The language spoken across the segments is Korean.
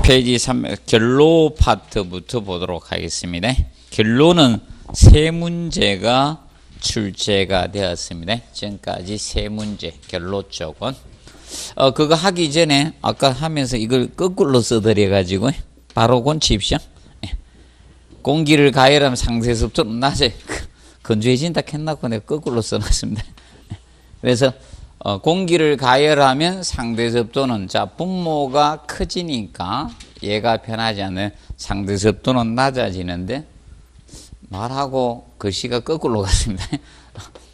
페이지 3 결로 파트부터 보도록 하겠습니다. 결로는 세 문제가 출제가 되었습니다. 지금까지 세 문제 결로 쪽은 그거 하기 전에 아까 하면서 이걸 거꾸로 써드려 가지고 바로 고치십시오. 공기를 가열하면 상세습도는 낮에 건조해진다 했나고 내가 거꾸로 써놨습니다. 그래서 공기를 가열하면 상대습도는 자 분모가 커지니까 얘가 변하지 않는 상대습도는 낮아지는데 말하고 글씨가 거꾸로 갔습니다.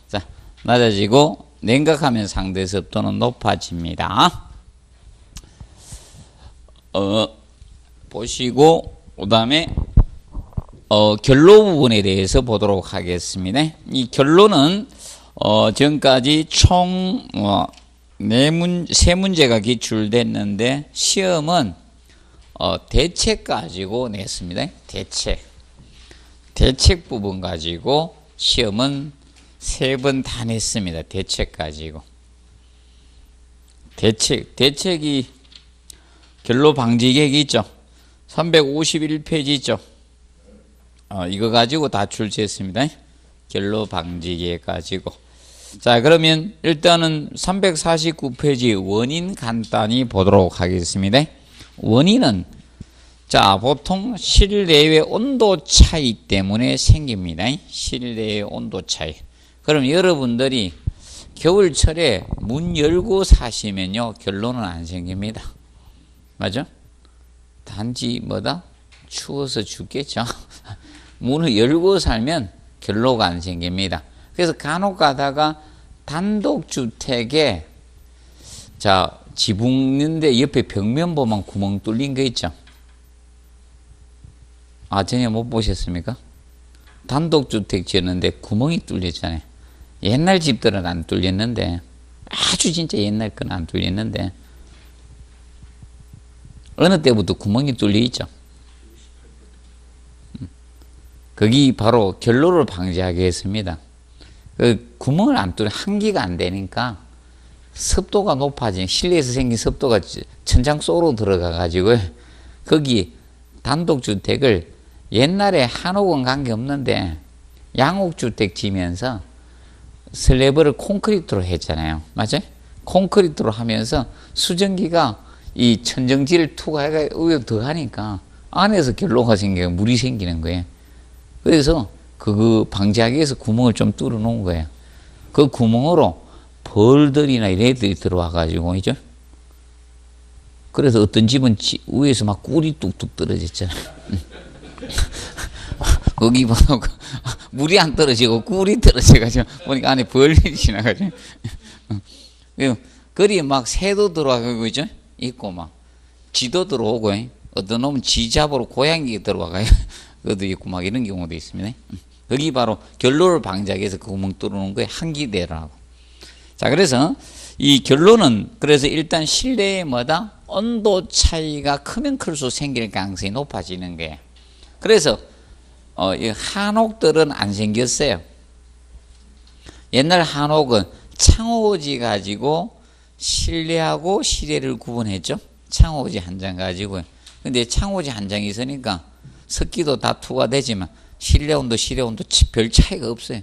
자 낮아지고 냉각하면 상대습도는 높아집니다. 보시고 그 다음에 결로 부분에 대해서 보도록 하겠습니다. 이 결로는 지금까지 총 세 문제가 기출됐는데 시험은 대책 가지고 냈습니다. 대책 부분 가지고 시험은 3번 다 냈습니다. 대책 가지고 대책이 결로 방지계획이 있죠. 351페이지 있죠. 이거 가지고 다 출제했습니다. 결로 방지계획 가지고. 자, 그러면 일단은 349페이지 원인 간단히 보도록 하겠습니다. 원인은 자, 보통 실내의 온도 차이 때문에 생깁니다. 실내의 온도 차이. 그럼 여러분들이 겨울철에 문 열고 사시면요, 결로는 안 생깁니다. 맞죠? 단지 뭐다? 추워서 죽겠죠. 문을 열고 살면 결로가 안 생깁니다. 그래서 간혹 가다가 단독주택에 자 지붕인데 옆에 벽면 보면 구멍 뚫린 거 있죠. 전혀 못 보셨습니까? 단독주택 지었는데 구멍이 뚫렸잖아요. 옛날 집들은 안 뚫렸는데 아주 진짜 옛날 건 안 뚫렸는데 어느 때부터 구멍이 뚫려 있죠. 거기 바로 결로를 방지하게 했습니다. 그 구멍을 안 뚫려 환기가 안 되니까 습도가 높아진 실내에서 생긴 습도가 천장 속으로 들어가 가지고 거기 단독주택을 옛날에 한옥은 관계없는데 양옥주택 지면서 슬래브를 콘크리트로 했잖아요. 맞아요? 콘크리트로 하면서 수증기가 이 천정지를 투과해가 더 하니까 안에서 결로가 생기고 물이 생기는 거예요. 그래서 그거 방지하기 위해서 구멍을 좀 뚫어 놓은 거예요. 그 구멍으로 벌들이나 이런 애들이 들어와 가지고 이죠. 그래서 어떤 집은 위에서 막 꿀이 뚝뚝 떨어졌잖아요. 거기 보면 물이 안 떨어지고 꿀이 떨어져가지고 보니까 안에 벌들이 지나가지고 거리 막 새도 들어가고 있죠. 있고 막 쥐도 들어오고 어떤 놈은 쥐 잡으러 고양이 들어와가요. 그것도 있고 막 이런 경우도 있습니다. 거기 바로 결로를 방지하기 위해서 그 구멍 뚫어놓은 거에 한기대라고. 자, 그래서 이 결로는 그래서 일단 실내에 뭐다? 온도 차이가 크면 클수록 생길 가능성이 높아지는 거예요. 그래서 이 한옥들은 안 생겼어요. 옛날 한옥은 창호지 가지고 실내하고 실외를 구분했죠. 창호지 한 장 가지고. 근데 창호지 한 장이 있으니까 습기도 다 투과되지만 실내 온도, 실외 온도 별 차이가 없어요.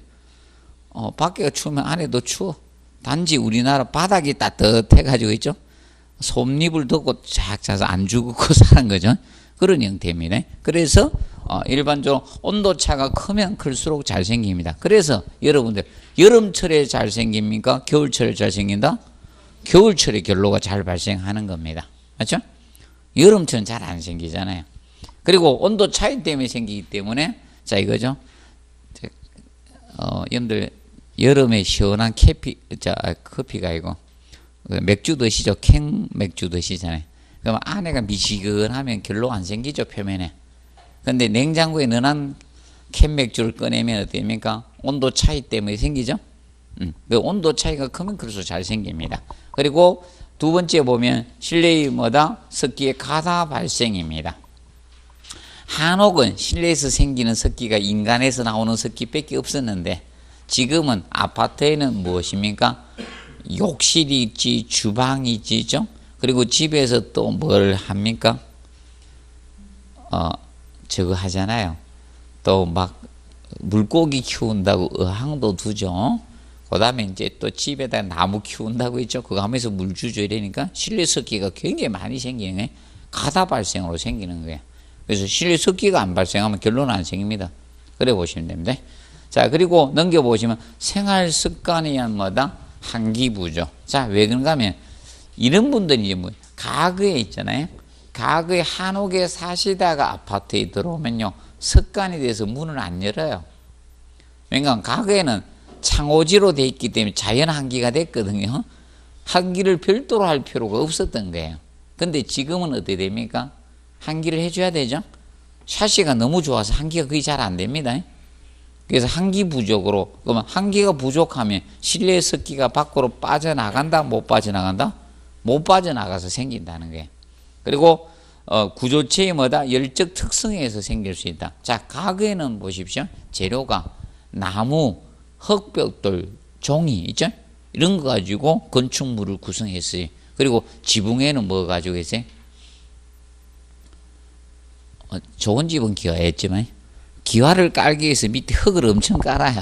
밖에가 추우면 안에도 추워. 단지 우리나라 바닥이 따뜻해가지고 있죠. 솜잎을 덮고 쫙 자서 안 죽고 사는 거죠. 그런 형태입니다. 그래서 일반적으로 온도차가 크면 클수록 잘 생깁니다. 그래서 여러분들 여름철에 잘 생깁니까? 겨울철에 잘 생긴다? 겨울철에 결로가 잘 발생하는 겁니다. 맞죠? 여름철은 잘 안 생기잖아요. 그리고 온도 차이 때문에 생기기 때문에 자 이거죠. 여러분들 여름에 시원한 커피가 아니고 맥주 드시죠. 캔 맥주 드시잖아요. 그럼 안에가 미지근하면 결로 안 생기죠. 표면에. 근데 냉장고에 넣어놓은 캔 맥주를 꺼내면 어떻습니까? 온도 차이 때문에 생기죠. 그 온도 차이가 크면 그래서 잘 생깁니다. 그리고 두 번째 보면 실내의 뭐다? 습기의 가다 발생입니다. 한옥은 실내에서 생기는 습기가 인간에서 나오는 습기밖에 없었는데 지금은 아파트에는 무엇입니까? 욕실이 있지, 주방이 있지죠. 그리고 집에서 또 뭘 합니까? 저거 하잖아요. 또 막 물고기 키운다고 어항도 두죠. 그 다음에 이제 또 집에다 나무 키운다고 했죠. 그거 하면서 물 주죠. 이러니까 실내 습기가 굉장히 많이 생기는 거예요. 가다 발생으로 생기는 거예요. 그래서 실내 습기가 안 발생하면 결론은 안 생깁니다. 그래 보시면 됩니다. 자, 그리고 넘겨보시면 생활 습관이 뭐다? 한기부죠. 자, 왜 그런가 하면 이런 분들이 이제 뭐 가구에 있잖아요. 가구에 한옥에 사시다가 아파트에 들어오면요, 습관이 돼서 문을 안 열어요. 왜냐하면 가구에는 창호지로 돼 있기 때문에 자연 한기가 됐거든요. 한기를 별도로 할 필요가 없었던 거예요. 근데 지금은 어떻게 됩니까? 한기를 해줘야 되죠. 샤시가 너무 좋아서 한기가 거의 잘 안 됩니다. 그래서 한기 부족으로, 그러면 한기가 부족하면 실내 습기가 밖으로 빠져나간다? 못 빠져나간다? 못 빠져나가서 생긴다는 거예요. 그리고 구조체의 뭐다? 열적 특성에 의해서 생길 수 있다. 자, 가구에는 보십시오. 재료가 나무, 흙벽돌, 종이 있죠? 이런 거 가지고 건축물을 구성했어요. 그리고 지붕에는 뭐 가지고 계세요? 좋은 집은 기와했지만 기와를 깔기 위해서 밑에 흙을 엄청 깔아요.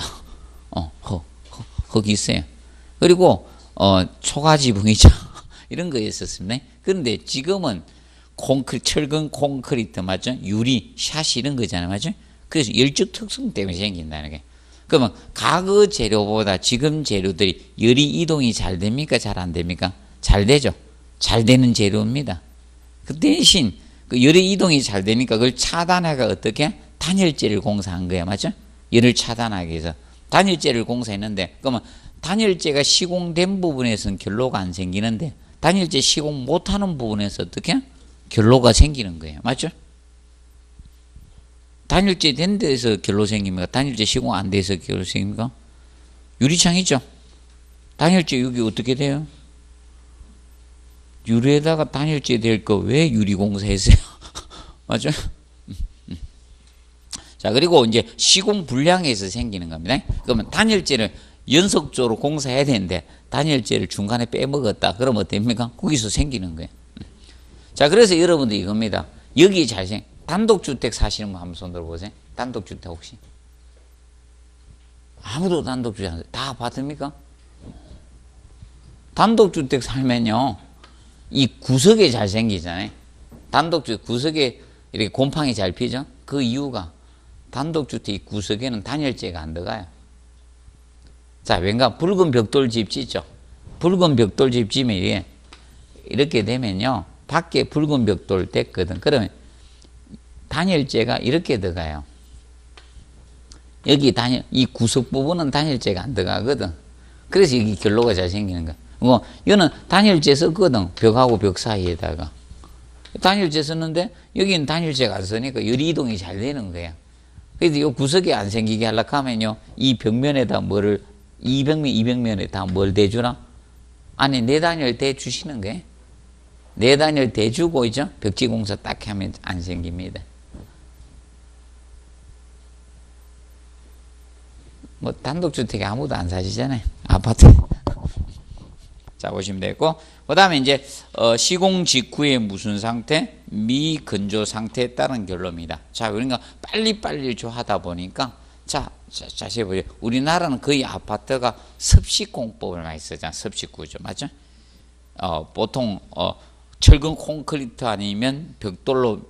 흙 있어요. 그리고 초가 지붕이죠. 이런 거 있었습니다. 그런데 지금은 철근 콘크리트 맞죠? 유리, 샷이 이런 거잖아요. 맞죠? 그래서 열적 특성 때문에 생긴다는 게. 그러면 과거 재료보다 지금 재료들이 열이 이동이 잘 됩니까? 잘 안 됩니까? 잘 되죠. 잘 되는 재료입니다. 그 대신 그 열의 이동이 잘 되니까 그걸 차단하기가 어떻게? 단열재를 공사한 거야. 맞죠? 열을 차단하기 위해서. 단열재를 공사했는데, 그러면 단열재가 시공된 부분에서는 결로가 안 생기는데, 단열재 시공 못하는 부분에서 어떻게? 결로가 생기는 거예요. 맞죠? 단열재 된 데서 결로 생깁니까? 단열재 시공 안 돼서 결로 생깁니까? 유리창이죠? 단열재 여기 어떻게 돼요? 유리에다가 단열재 될 거 왜 유리 공사했어요? 맞죠? 자, 그리고 이제 시공 불량에서 생기는 겁니다. 그러면 단열재를 연속적으로 공사해야 되는데 단열재를 중간에 빼먹었다. 그러면 어떻습니까? 거기서 생기는 거예요. 자, 그래서 여러분들 이겁니다. 여기 단독주택 사시는 분 한번 손 들어보세요. 단독주택 혹시? 아무도 단독주택 안 사요. 다 아파트입니까? 단독주택 살면요, 이 구석에 잘 생기잖아요. 단독주택 구석에 이렇게 곰팡이 잘 피죠? 그 이유가 단독주택 이 구석에는 단열재가 안 들어가요. 자, 왠가 붉은 벽돌집 짓죠? 붉은 벽돌집 지면 이렇게 되면요, 밖에 붉은 벽돌 됐거든. 그러면 단열재가 이렇게 들어가요. 여기 이 구석 부분은 단열재가 안 들어가거든. 그래서 여기 결로가 잘 생기는 거야. 이거는 단열재 썼거든. 벽하고 벽 사이에다가. 단열재 썼는데 여기는 단열재가 안 쓰니까 열이 이동이 잘 되는 거야. 그래서 이 구석에 안 생기게 하려고 하면요, 이 벽면에다 뭐를, 200면에 다 뭘 대주나? 안에 내단열 대주시는 거예요. 내단열 대주고, 있죠? 벽지공사 딱 하면 안 생깁니다. 뭐, 단독주택에 아무도 안 사시잖아요. 아파트. 자, 보시면 되고. 그 다음에 이제, 시공 직후에 무슨 상태? 미건조 상태에 따른 결로입니다. 자, 그러니까 빨리빨리 하다 보니까, 자세히 보세요. 우리나라는 거의 아파트가 습식공법을 많이 쓰잖아. 습식구조. 맞죠? 보통, 철근 콘크리트 아니면 벽돌로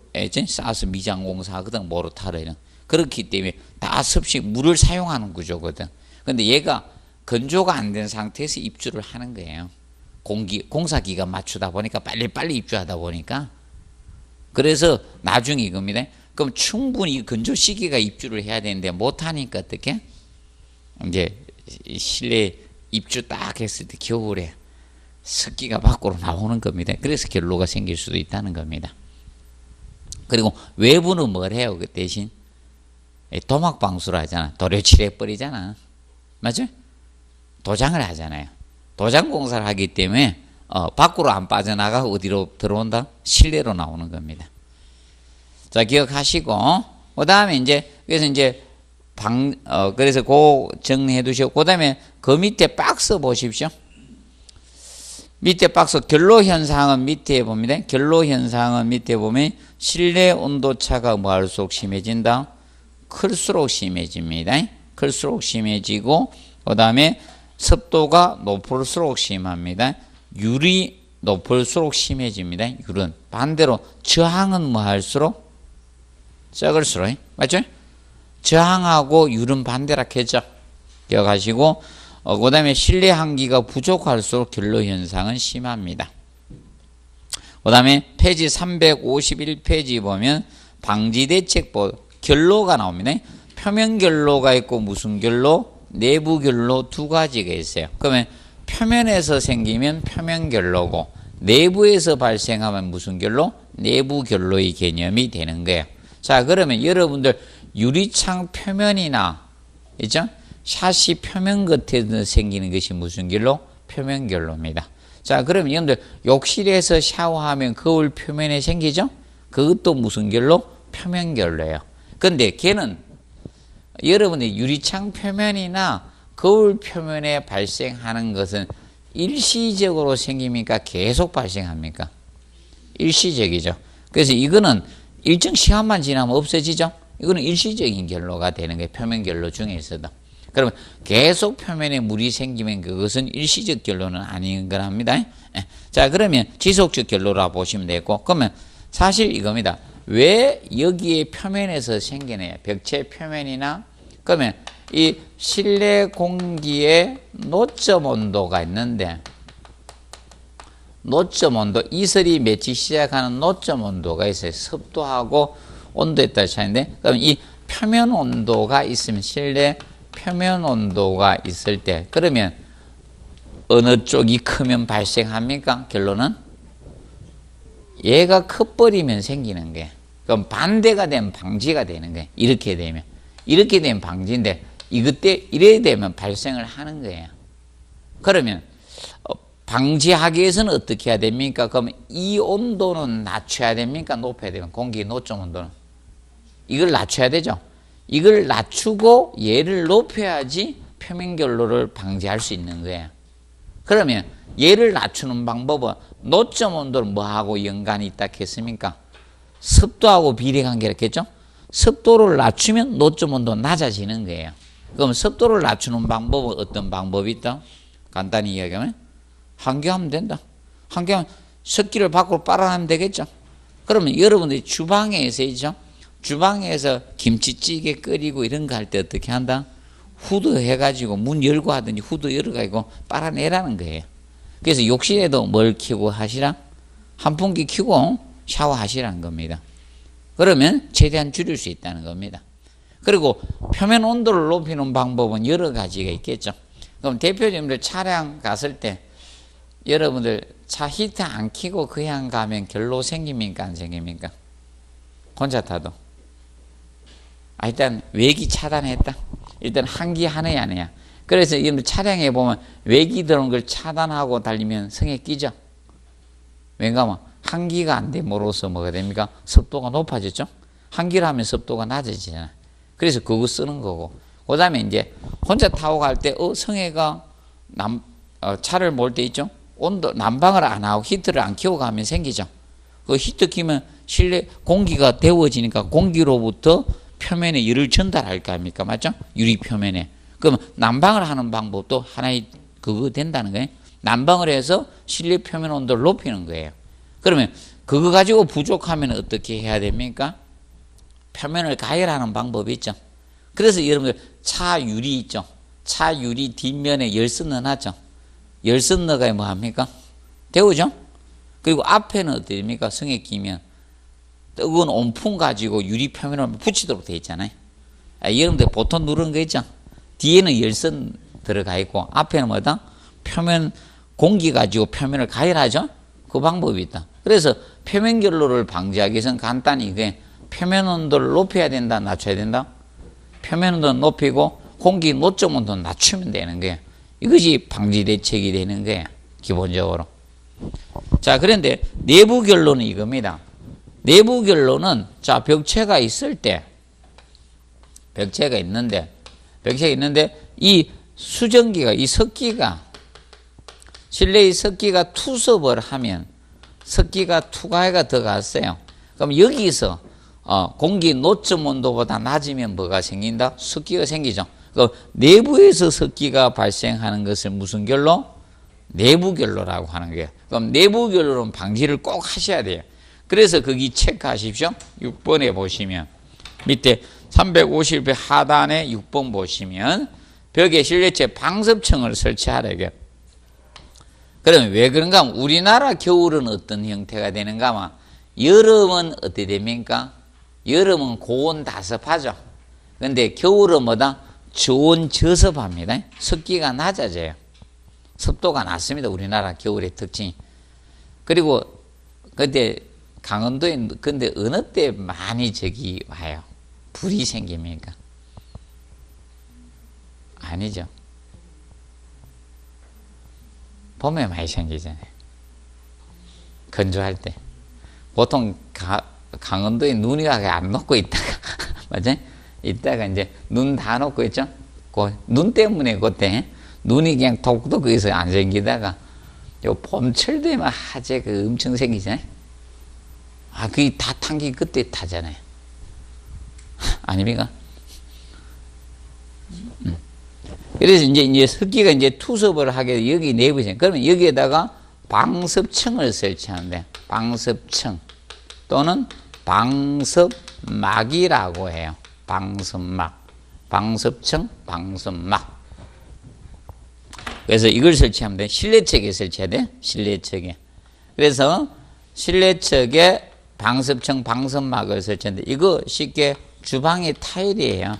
쌓아서 미장공사 하거든. 모르타르는. 그렇기 때문에 다 습식, 물을 사용하는 구조거든. 근데 얘가 건조가 안 된 상태에서 입주를 하는 거예요. 공사기간 맞추다 보니까 빨리빨리 입주하다 보니까. 그래서 나중에 이겁니다. 그럼 충분히 건조 시기가 입주를 해야 되는데 못하니까 어떻게? 이제 실내 입주 딱 했을 때 겨울에 습기가 밖으로 나오는 겁니다. 그래서 결로가 생길 수도 있다는 겁니다. 그리고 외부는 뭘 해요? 그 대신 도막방수를 하잖아. 도료칠해버리잖아. 맞죠? 도장을 하잖아요. 도장 공사를 하기 때문에 밖으로 안 빠져나가고 어디로 들어온다? 실내로 나오는 겁니다. 자, 기억하시고, 그 다음에 그래서 그래서 정리해 두시고, 그 다음에 그 밑에 박스 보십시오. 밑에 박스 결로 현상은 밑에 봅니다. 결로 현상은 밑에 보면 실내 온도차가 뭐 할수록 심해진다? 클수록 심해집니다. 클수록 심해지고 그 다음에 습도가 높을수록 심합니다. 율이 높을수록 심해집니다. 율은 반대로 저항은 뭐 할수록 적을수록 맞죠? 저항하고 율은 반대라 했죠. 기억하시고 그 다음에 실내 한기가 부족할수록 결로 현상은 심합니다. 그 다음에 페이지 351페이지 보면 방지대책법 결로가 나옵니다. 표면 결로가 있고 무슨 결로? 내부 결로 두 가지가 있어요. 그러면 표면에서 생기면 표면 결로고 내부에서 발생하면 무슨 결로? 내부 결로의 개념이 되는 거예요. 자, 그러면 여러분들 유리창 표면이나 있죠? 샤시 표면 겉에 생기는 것이 무슨 결로? 표면 결로입니다. 자, 그러면 여러분들 욕실에서 샤워하면 거울 표면에 생기죠? 그것도 무슨 결로? 표면 결로예요. 근데 걔는 여러분의 유리창 표면이나 거울 표면에 발생하는 것은 일시적으로 생깁니까? 계속 발생합니까? 일시적이죠. 그래서 이거는 일정 시간만 지나면 없어지죠? 이거는 일시적인 결로가 되는 거예요. 표면 결로 중에서도. 그러면 계속 표면에 물이 생기면 그것은 일시적 결로는 아닌 거랍니다. 자, 그러면 지속적 결로라 보시면 되고, 그러면 사실 이겁니다. 왜 여기에 표면에서 생기네요? 벽체 표면이나, 그러면 이 실내 공기에 노점 온도가 있는데, 노점 온도, 이슬이 맺기 시작하는 노점 온도가 있어요. 습도하고 온도에 따라 차이인데, 그럼 이 표면 온도가 있으면, 실내 표면 온도가 있을 때, 그러면 어느 쪽이 크면 발생합니까? 결론은 얘가 커버리면 생기는 게, 그럼 반대가 되면 방지가 되는 거예요. 이렇게 되면 방지인데, 이래 되면 발생을 하는 거예요. 그러면 방지하기 위해서는 어떻게 해야 됩니까? 그러면 이 온도는 낮춰야 됩니까? 높여야 됩니까? 공기 노점 온도는 이걸 낮춰야 되죠. 이걸 낮추고 얘를 높여야지 표면 결로를 방지할 수 있는 거예요. 그러면 얘를 낮추는 방법은 노점 온도는 뭐하고 연관이 있다 했습니까? 습도하고 비례관계였겠죠? 습도를 낮추면 노점 온도는 낮아지는 거예요. 그럼 습도를 낮추는 방법은 어떤 방법이 있다? 간단히 이야기하면 환기하면 된다. 환기하면 습기를 밖으로 빨아내면 되겠죠? 그러면 여러분들이 주방에서 있죠? 주방에서 김치찌개 끓이고 이런 거 할 때 어떻게 한다? 후드 해가지고 문 열고 하든지 후드 열어가지고 빨아내라는 거예요. 그래서 욕실에도 뭘 켜고 하시라? 환풍기 켜고 샤워하시라는 겁니다. 그러면 최대한 줄일 수 있다는 겁니다. 그리고 표면 온도를 높이는 방법은 여러 가지가 있겠죠. 그럼 대표적으로 차량 갔을 때 여러분들 차 히터 안 켜고 그냥 가면 결로 생깁니까? 안 생깁니까? 혼자 타도. 일단 외기 차단했다. 일단 한기 하느냐 안 해야. 그래서 여러분 차량에 보면 외기 들어온 걸 차단하고 달리면 성에 끼죠. 왜냐하면 한기가 안 됨으로써 뭐가 됩니까? 습도가 높아졌죠. 한기를 하면 습도가 낮아지잖아요. 그래서 그거 쓰는 거고. 그 다음에 이제 혼자 타고 갈 때 성에가 차를 몰 때 있죠. 온도 난방을 안 하고 히터를 안 켜고 가면 생기죠. 그 히터 켜면 실내 공기가 데워지니까 공기로부터 표면에 열을 전달할 거 아닙니까? 맞죠? 유리 표면에. 그러면 난방을 하는 방법도 하나의 그거 된다는 거예요. 난방을 해서 실내 표면 온도를 높이는 거예요. 그러면 그거 가지고 부족하면 어떻게 해야 됩니까? 표면을 가열하는 방법이 있죠. 그래서 여러분들 차 유리 있죠. 차 유리 뒷면에 열선 넣어놨죠. 열선 넣어가 뭐 합니까? 데우죠. 그리고 앞에는 어떻게 됩니까? 성에 끼면 뜨거운 온풍 가지고 유리 표면을 붙이도록 되어 있잖아요. 여러분들 보통 누르는 거 있죠. 뒤에는 열선 들어가 있고 앞에는 뭐다? 표면 공기 가지고 표면을 가열하죠. 그 방법이 있다. 그래서 표면 결로를 방지하기 위해서는 간단히 이게 표면 온도를 높여야 된다, 낮춰야 된다. 표면 온도는 높이고 공기 노점 온도는 낮추면 되는 거예요. 이것이 방지 대책이 되는 거예요. 기본적으로. 자, 그런데 내부 결로는 이겁니다. 내부 결로는 자, 벽체가 있을 때 벽체가 있는데 이 수증기가 이 습기가 실내에 습기가 투습을 하면 습기가 투과해가 들어갔어요. 그럼 여기서 공기 노점 온도보다 낮으면 뭐가 생긴다? 습기가 생기죠. 그 내부에서 습기가 발생하는 것을 무슨 결로? 내부결로라고 하는 거예요. 그럼 내부결로는 방지를 꼭 하셔야 돼요. 그래서 거기 체크하십시오. 6번에 보시면 밑에 350의 하단에 6번 보시면 벽에 실내체 방습층을 설치하라 이게. 그러면 왜 그런가 하면 우리나라 겨울은 어떤 형태가 되는가 하면 여름은 어떻게 됩니까? 여름은 고온 다습하죠. 근데 겨울은 뭐다? 저온 저습합니다. 습기가 낮아져요. 습도가 낮습니다. 우리나라 겨울의 특징이. 그리고 그때 강원도에 근데 어느 때 많이 저기 와요? 불이 생깁니까? 아니죠. 봄에 많이 생기잖아요. 건조할 때. 보통 강원도에 눈이 안 녹고 있다가 맞아요? 이따가 이제 눈 다 녹고 있죠? 그 눈 때문에 그때 눈이 그냥 독도 거기서 안 생기다가 요 봄철 되면 하재가 엄청 생기잖아요. 그게 다 탄 게 그때 타잖아요. 아닙니까? 그래서 이제 습기가 이제 투습을 하게 돼. 여기 내부에 그러면 여기에다가 방습층을 설치하는데 방습층 또는 방습막이라고 해요. 방습막, 방습층, 방습막. 그래서 이걸 설치하면 돼. 실내측에 설치해야 돼. 실내측에. 그래서 실내측에 방습층, 방습막을 설치하는데 이거 쉽게 주방의 타일이에요.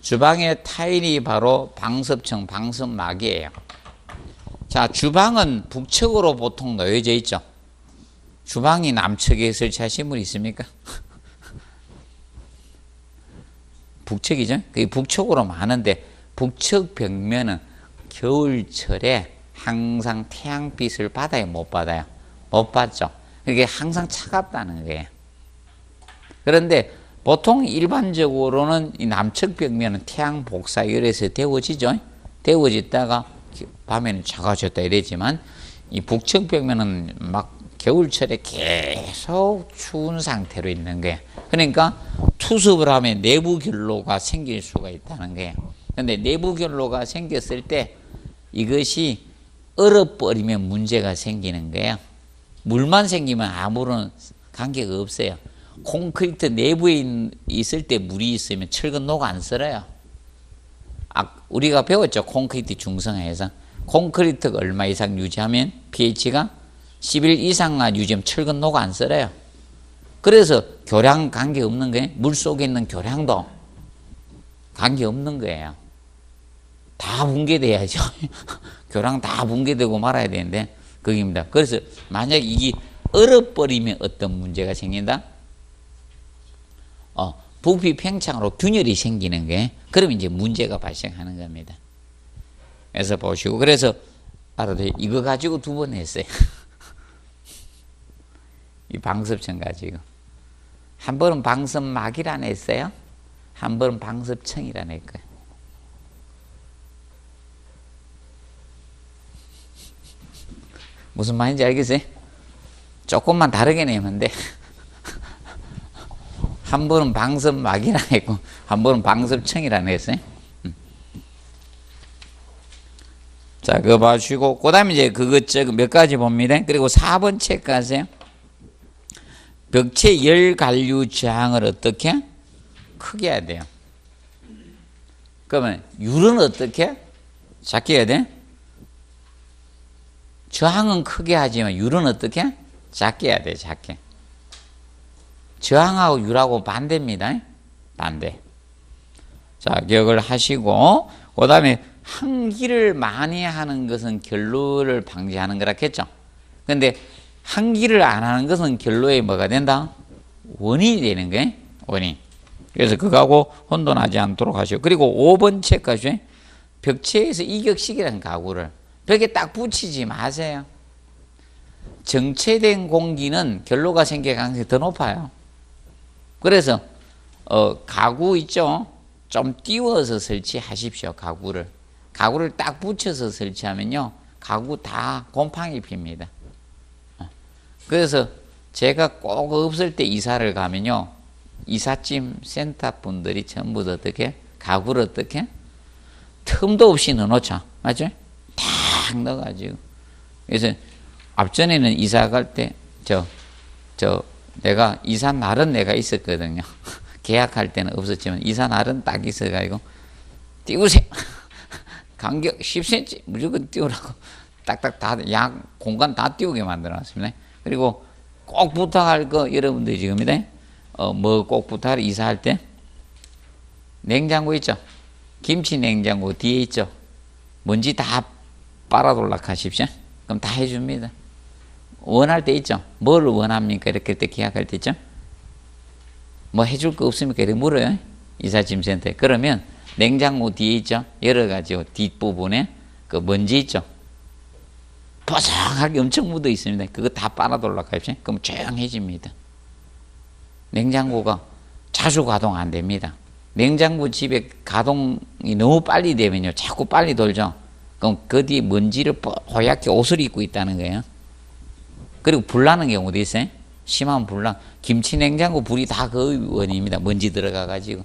주방의 타일이 바로 방습층, 방습막이에요. 자, 주방은 북측으로 보통 놓여져 있죠. 주방이 남측에 설치하신 분 있습니까? 북측이죠. 그게 북측으로 많은데 북측 벽면은 겨울철에 항상 태양빛을 받아요, 못 받아요? 못 받죠. 그게 항상 차갑다는 거예요. 그런데 보통 일반적으로는 이 남측 벽면은 태양 복사열에서 데워지죠. 데워졌다가 밤에는 차가워졌다 이랬지만 이 북측 벽면은 막 겨울철에 계속 추운 상태로 있는 거예요. 그러니까 투습을 하면 내부 결로가 생길 수가 있다는 거예요. 근데 내부 결로가 생겼을 때 이것이 얼어버리면 문제가 생기는 거예요. 물만 생기면 아무런 관계가 없어요. 콘크리트 내부에 있을 때 물이 있으면 철근 녹아 안 썰어요. 우리가 배웠죠. 콘크리트 중성화에서. 콘크리트가 얼마 이상 유지하면 pH가 11 이상만 유지하면 철근 녹아 안 썰어요. 그래서 교량 관계 없는 거예요. 물 속에 있는 교량도 관계 없는 거예요. 다 붕괴돼야죠. 교량 다 붕괴되고 말아야 되는데 거기입니다. 그래서 만약 이게 얼어버리면 어떤 문제가 생긴다? 부피 팽창으로 균열이 생기는 게 그럼 이제 문제가 발생하는 겁니다. 그래서 보시고 그래서 알아도 이거 가지고 2번 했어요. 이 방습층 가지고 한 번은 방습막이라 했어요. 한 번은 방습층이라 했고요. 무슨 말인지 알겠어요? 조금만 다르게 내면 돼. 한 번은 방습막이라 했고 한 번은 방습층이라 했어요. 자, 그거 봐주시고 그 다음에 이제 그것 몇 가지 봅니다. 그리고 4번 체크하세요. 벽체 열 관류 저항을 어떻게? 크게 해야 돼요. 그러면 율은 어떻게? 작게 해야 돼? 저항은 크게 하지만 율은 어떻게? 작게 해야 돼, 작게. 저항하고 율하고 반대입니다. 반대. 자, 기억을 하시고, 그 다음에 환기를 많이 하는 것은 결로를 방지하는 거라 했죠. 근데 환기를 안 하는 것은 결로에 뭐가 된다? 원인이 되는 거예요. 원인. 그래서 그거하고 혼돈하지 않도록 하시고. 그리고 5번 체크하시죠. 벽체에서 이격식이라는 가구를 벽에 딱 붙이지 마세요. 정체된 공기는 결로가 생길 가능성이 더 높아요. 그래서 가구 있죠. 좀 띄워서 설치하십시오. 가구를. 가구를 딱 붙여서 설치하면요, 가구 다 곰팡이 핍니다. 그래서 제가 꼭 없을 때 이사를 가면요, 이삿짐 센터 분들이 전부 다 어떻게 가구를 어떻게 틈도 없이 넣어놓죠. 맞죠? 탁 넣어가지고. 그래서 앞전에는 이사 갈 때 내가 이사 날은 내가 있었거든요. 계약할 때는 없었지만 이사 날은 딱 있어가지고 띄우세요. 간격 10cm 무조건 띄우라고 딱딱 다 공간 다 띄우게 만들어놨습니다. 그리고 꼭 부탁할 거 여러분들이 지금이다. 뭐 꼭 부탁을 이사할 때 냉장고 있죠. 김치 냉장고 뒤에 있죠. 먼지 다 빨아돌락 하십시오. 그럼 다 해줍니다. 원할 때 있죠. 뭘 원합니까? 이렇게 때 계약할 때 있죠. 뭐 해줄 거 없습니까? 이렇게 물어요. 이삿짐센터에. 그러면 냉장고 뒤에 있죠. 여러 가지 뒷부분에 그 먼지 있죠. 보석하게 엄청 묻어 있습니다. 그거 다 빨아돌락 하십시오. 그럼 조용해집니다. 냉장고가 자주 가동 안 됩니다. 냉장고 집에 가동이 너무 빨리 되면요, 자꾸 빨리 돌죠. 그럼 그 뒤에 먼지를 허옇게 옷을 입고 있다는 거예요. 그리고 불나는 경우도 있어요. 심한 불나. 김치 냉장고 불이 다 그 원인입니다. 먼지 들어가 가지고.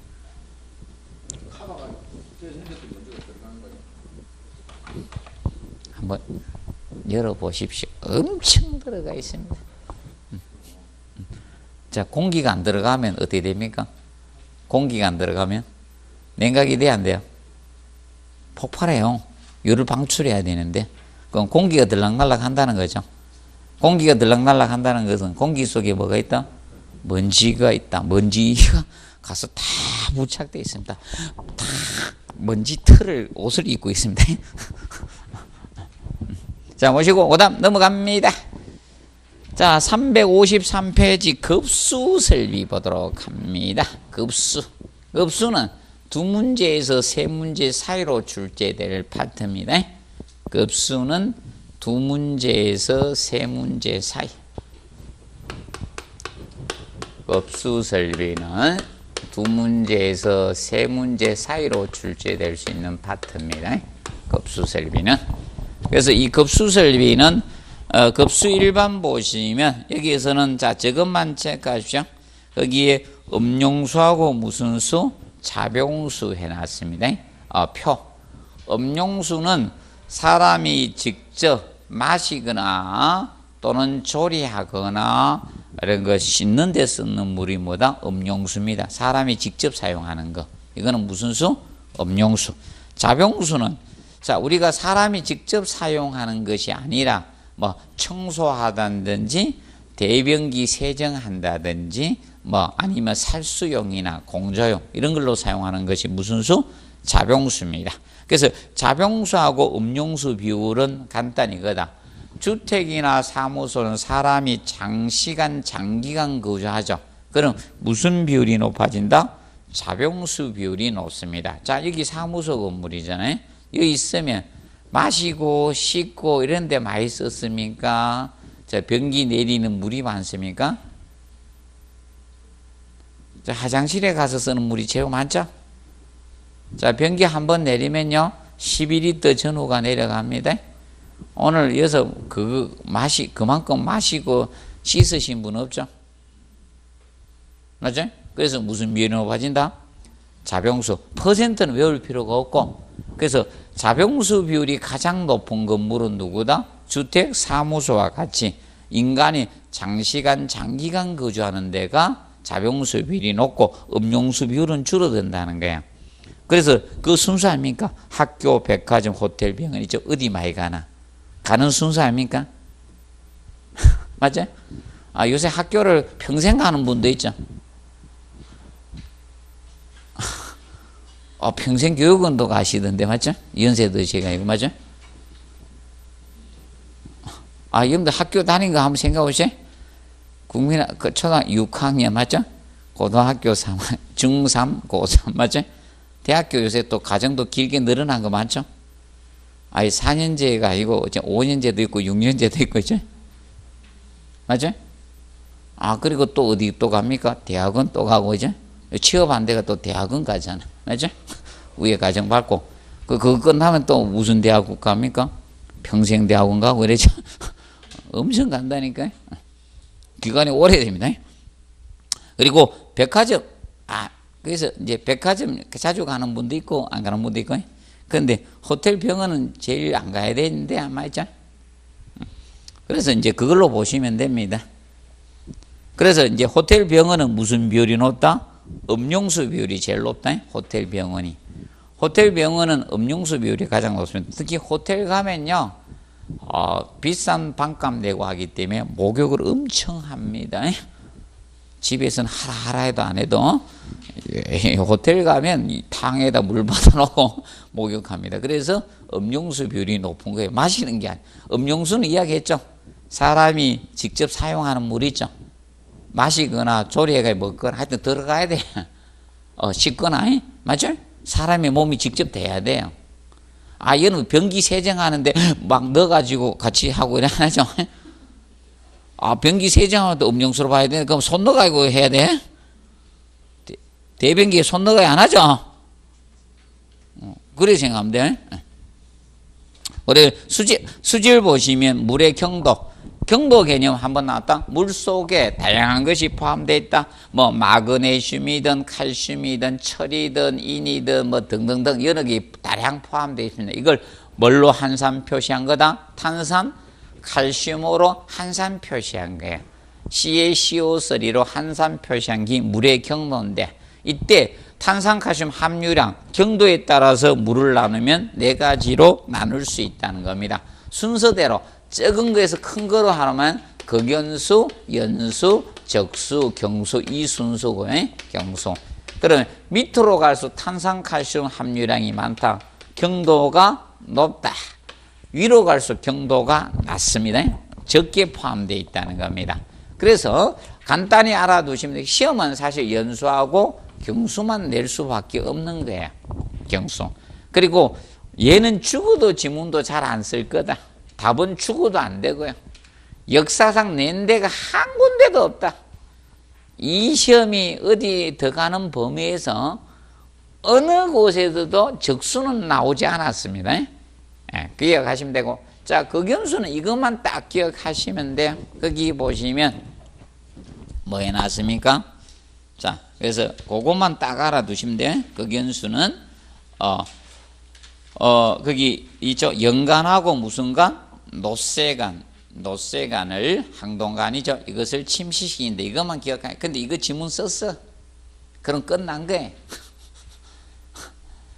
한번 열어보십시오. 엄청 들어가 있습니다. 자, 공기가 안 들어가면 어떻게 됩니까? 공기가 안 들어가면 냉각이 돼야 안 돼요? 폭발해요. 열을 방출해야 되는데, 그럼 공기가 들락날락 한다는 거죠. 공기가 들락날락 한다는 것은 공기 속에 뭐가 있다? 먼지가 있다. 먼지가 가서 다 부착되어 있습니다. 다 먼지 틀을 옷을 입고 있습니다. 자, 보시고 그다음 넘어갑니다. 자, 353페이지 급수 설비 보도록 합니다. 급수는 두 문제에서 세 문제 사이로 출제될 파트입니다. 급수는 두 문제에서 세 문제 사이. 급수 설비는 두 문제에서 세 문제 사이로 출제될 수 있는 파트입니다. 급수 설비는. 그래서 이 급수 설비는 급수 일반 보시면 여기에서는 자, 저것만 체크하십시오. 거기에 음용수하고 무슨 수? 자병수 해놨습니다. 표. 음용수는 사람이 직접 마시거나 또는 조리하거나 이런 거 씻는 데 쓰는 물이 뭐다? 음용수입니다. 사람이 직접 사용하는 거. 이거는 무슨 수? 음용수. 자병수는 자, 우리가 사람이 직접 사용하는 것이 아니라 뭐 청소하다든지 대변기 세정한다든지 뭐 아니면 살수용이나 공조용 이런 걸로 사용하는 것이 무슨 수? 자병수입니다. 그래서 자병수하고 음용수 비율은 간단히 이거다. 주택이나 사무소는 사람이 장기간 거주하죠. 그럼 무슨 비율이 높아진다? 자병수 비율이 높습니다. 자, 여기 사무소 건물이잖아요. 여기 있으면 마시고 씻고 이런 데 많이 썼습니까? 자, 변기 내리는 물이 많습니까? 자, 화장실에 가서 쓰는 물이 제일 많죠? 자, 변기 한번 내리면요 12리터 전후가 내려갑니다. 오늘 여기서 그만큼 마시고 씻으신 분 없죠? 맞죠? 그래서 무슨 비율이 높아진다? 자병수. 퍼센트는 외울 필요가 없고, 그래서 자병수 비율이 가장 높은 건물은 누구다? 주택, 사무소와 같이 인간이 장기간 거주하는 데가 자병수 비율이 높고 음용수 비율은 줄어든다는 거야. 그래서 그 순서 아닙니까? 학교, 백화점, 호텔, 병원 있죠. 어디 많이 가는 순서 아닙니까? 맞죠? 요새 학교를 평생 가는 분도 있죠. 평생 교육원도 가시던데, 맞죠? 연세도 제가 이거, 맞죠? 여러분들 학교 다닌 거 한번 생각해 보세요. 초등학교 6학년, 맞죠? 고등학교 3학년, 중3, 고3, 맞죠? 대학교 요새 또 과정도 길게 늘어난 거 많죠? 4년제가 아니고, 5년제도 있고, 6년제도 있고, 있죠? 맞죠? 그리고 또 어디 또 갑니까? 대학원 또 가고, 이제? 취업 안 돼가 또 대학원 가잖아. 맞죠? 위에 과정 밟고. 그거 끝나면 또 무슨 대학원 갑니까? 평생대학원 가고 이러죠. 엄청 간다니까. 기간이 오래됩니다. 그리고 백화점, 그래서 이제 백화점 자주 가는 분도 있고 안 가는 분도 있고. 그런데 호텔 병원은 제일 안 가야 되는데 아마 있죠. 그래서 이제 그걸로 보시면 됩니다. 그래서 이제 호텔 병원은 무슨 비율이 높다? 음용수 비율이 제일 높다. 호텔 병원이. 호텔 병원은 음용수 비율이 가장 높습니다. 특히 호텔 가면요, 비싼 방값 내고 하기 때문에 목욕을 엄청 합니다. 집에서는 하라 해도 안 해도 호텔 가면 이 탕에다 물 받아놓고 목욕합니다. 그래서 음용수 비율이 높은 거예요. 마시는 게 아니에요. 음용수는 이야기했죠. 사람이 직접 사용하는 물 있죠. 마시거나 조리해가 먹거나 하여튼 들어가야 돼. 씻거나, 맞죠? 사람의 몸이 직접 돼야 돼요. 얘는 변기 세정하는데 막 넣어가지고 같이 하고 이래 안 하죠. 변기 세정하는데 음용수로 봐야 되는데 그럼 손 넣어가지고 해야 돼? 대변기에 손 넣어야 안 하죠? 그래 생각하면 돼. 그래 수질 보시면 물의 경도 개념 한번 나왔다. 물 속에 다양한 것이 포함되어 있다. 뭐 마그네슘이든 칼슘이든 철이든 인이든 뭐 등등등 여러 개 다량 포함되어 있습니다. 이걸 뭘로 한산 표시한 거다? 탄산, 칼슘으로 한산 표시한 거예요. CaCO3로 한산 표시한 게 물의 경도인데, 이때 탄산칼슘 함유량, 경도에 따라서 물을 나누면 네 가지로 나눌 수 있다는 겁니다. 순서대로 적은 거에서 큰 거로 하면 극연수, 연수, 적수, 경수, 이 순서고요. 경수. 그러면 밑으로 갈수록 탄산칼슘 함유량이 많다. 경도가 높다. 위로 갈수록 경도가 낮습니다. 적게 포함되어 있다는 겁니다. 그래서 간단히 알아두시면 돼요. 시험은 사실 연수하고 경수만 낼 수밖에 없는 거예요. 경수. 그리고 얘는 죽어도 지문도 잘 안 쓸 거다. 답은 죽어도 안 되고요. 역사상 낸 데가 한 군데도 없다. 이 시험이 어디 들어가는 범위에서 어느 곳에서도 적수는 나오지 않았습니다. 기억하시면 되고, 자, 극연수는 이것만 딱 기억하시면 돼요. 거기 보시면 뭐 해놨습니까? 자, 그래서 그것만 딱 알아두시면 돼요. 극연수는 거기 있죠. 연간하고 무슨 간? 노쇠간을 항동간이죠. 이것을 침시시키는데 이것만 기억해. 근데 이거 지문 썼어. 그럼 끝난 거예요.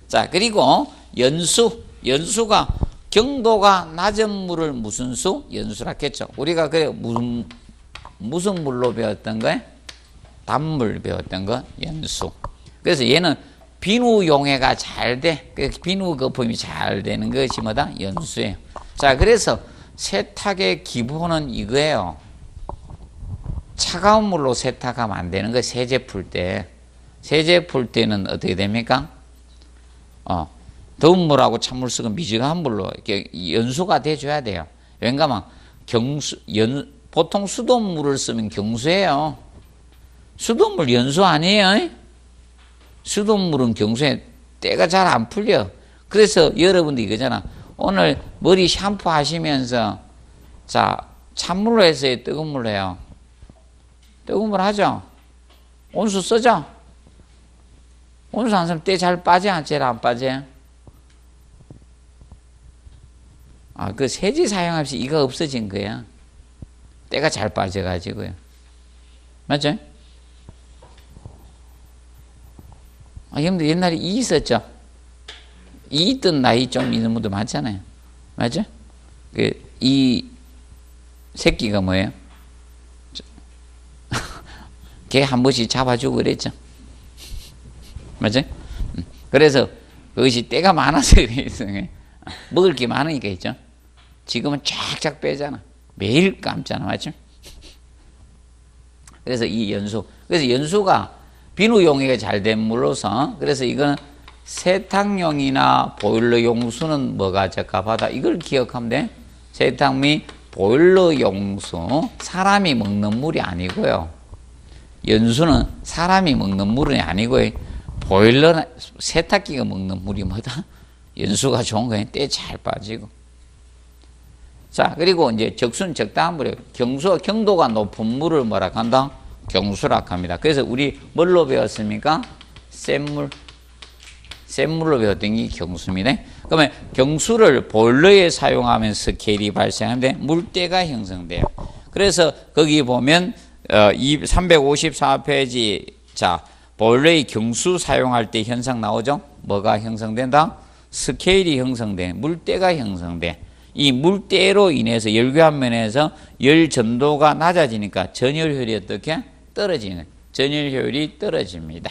자, 그리고 연수가 경도가 낮은 물을 무슨 수? 연수라 했죠. 우리가 그래 무슨 물로 배웠던 거예요? 단물 배웠던 거 연수. 그래서 얘는 비누 용해가 잘 돼. 비누 거품이 잘 되는 것이 뭐다? 연수예요. 자, 그래서 세탁의 기본은 이거예요. 차가운 물로 세탁하면 안 되는 거예요. 세제 풀 때. 세제 풀 때는 어떻게 됩니까? 더운 물하고 찬물 쓰고 미지근한 물로 이렇게 연수가 돼줘야 돼요. 왜냐하면 보통 수돗물을 쓰면 경수예요. 수돗물 연수 아니에요? 수돗물은 경수에 때가 잘 안 풀려. 그래서 여러분들 이거잖아. 오늘 머리 샴푸 하시면서, 자, 찬물로 해서 뜨거운 물로 해요. 뜨거운 물 하죠? 온수 쓰죠? 온수 안 쓰면 때 잘 빠져? 제일 안 빠져? 그 세제 사용하면서 이거 없어진 거야. 때가 잘 빠져가지고요. 맞죠? 여러분들 옛날에 이 있었죠? 이 있던 나이 좀 있는 분도 많잖아요. 맞죠? 이 새끼가 뭐예요? 걔 한 번씩 잡아주고 그랬죠. 맞죠? 그래서 그것이 때가 많아서 그랬어요. 먹을 게 많으니까 있죠. 지금은 쫙쫙 빼잖아. 매일 감잖아. 맞죠? 그래서 그래서 연수가 비누 용해가 잘 된 물로서, 그래서 이거는 세탁용이나 보일러 용수는 뭐가 적합하다. 이걸 기억하면 돼. 세탁 및 보일러 용수, 사람이 먹는 물이 아니고요. 연수는 사람이 먹는 물은 아니고요. 보일러나 세탁기가 먹는 물이 뭐다? 연수가 좋은 거예요. 때 잘 빠지고. 자, 그리고 이제 적수는 적당한 물이에요. 경도가 높은 물을 뭐라 한다? 경수라 합니다. 그래서 우리 뭘로 배웠습니까? 센 물로 배웠던 게 경수입니다. 그러면 경수를 보일러에 사용하면 스케일이 발생하는데 물때가 형성돼요. 그래서 거기 보면 354페이지 자 보일러의 경수 사용할 때 현상 나오죠? 뭐가 형성된다? 스케일이 형성돼. 물때가 형성돼. 이 물때로 인해서 열교환면에서 열 전도가 낮아지니까 전열효율이 어떻게? 떨어지는. 전열효율이 떨어집니다.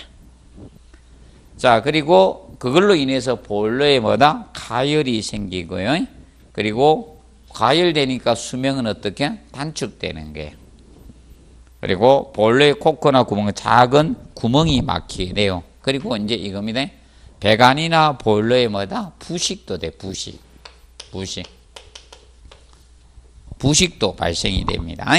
자, 그리고 그걸로 인해서 보일러에 뭐다? 가열이 생기고요. 그리고 가열되니까 수명은 어떻게? 단축되는 거예요. 그리고 보일러의 코크나 구멍, 작은 구멍이 막히게 돼요. 그리고 이제 이겁니다. 배관이나 보일러에 뭐다? 부식도 돼, 부식도 발생이 됩니다.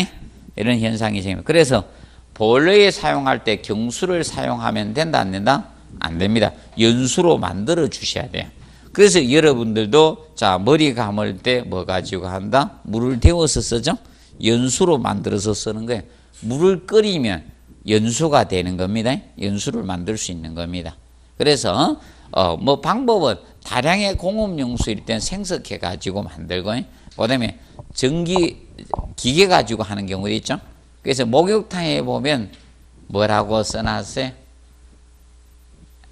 이런 현상이 생깁니다. 그래서 보일러에 사용할 때 경수를 사용하면 된다, 안 된다? 안 됩니다. 연수로 만들어 주셔야 돼요. 그래서 여러분들도 자 머리 감을 때 뭐 가지고 한다? 물을 데워서 쓰죠? 연수로 만들어서 쓰는 거예요. 물을 끓이면 연수가 되는 겁니다. 연수를 만들 수 있는 겁니다. 그래서 뭐 방법은 다량의 공업용수일 땐 생석해 가지고 만들고 그다음에 전기 기계 가지고 하는 경우도 있죠. 그래서 목욕탕에 보면 뭐라고 써놨어요?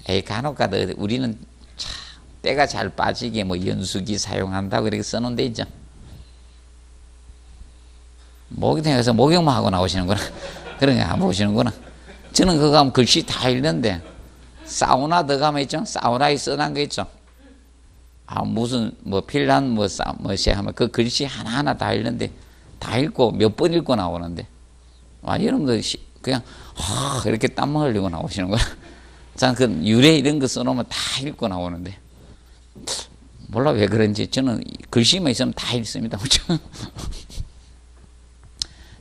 에이 간혹가다 우리는 참 때가 잘 빠지게 뭐 연수기 사용한다고 이렇게 써놓은 데 있죠. 목욕탕에서 목욕만 하고 나오시는구나. 그런 거 안 보시는구나. 저는 그거 가면 글씨 다 읽는데 사우나 들어가면 있죠. 사우나에 써놓은 거 있죠. 아 무슨 뭐 핀란 뭐시 하면 그 글씨 하나하나 다 읽는데 다 읽고 몇 번 읽고 나오는데 아 여러분들 그냥 이렇게 땀 흘리고 나오시는 거야. 자, 그 유래 이런 거 써놓으면 다 읽고 나오는데 몰라 왜 그런지 저는 글씨만 있으면 다 읽습니다.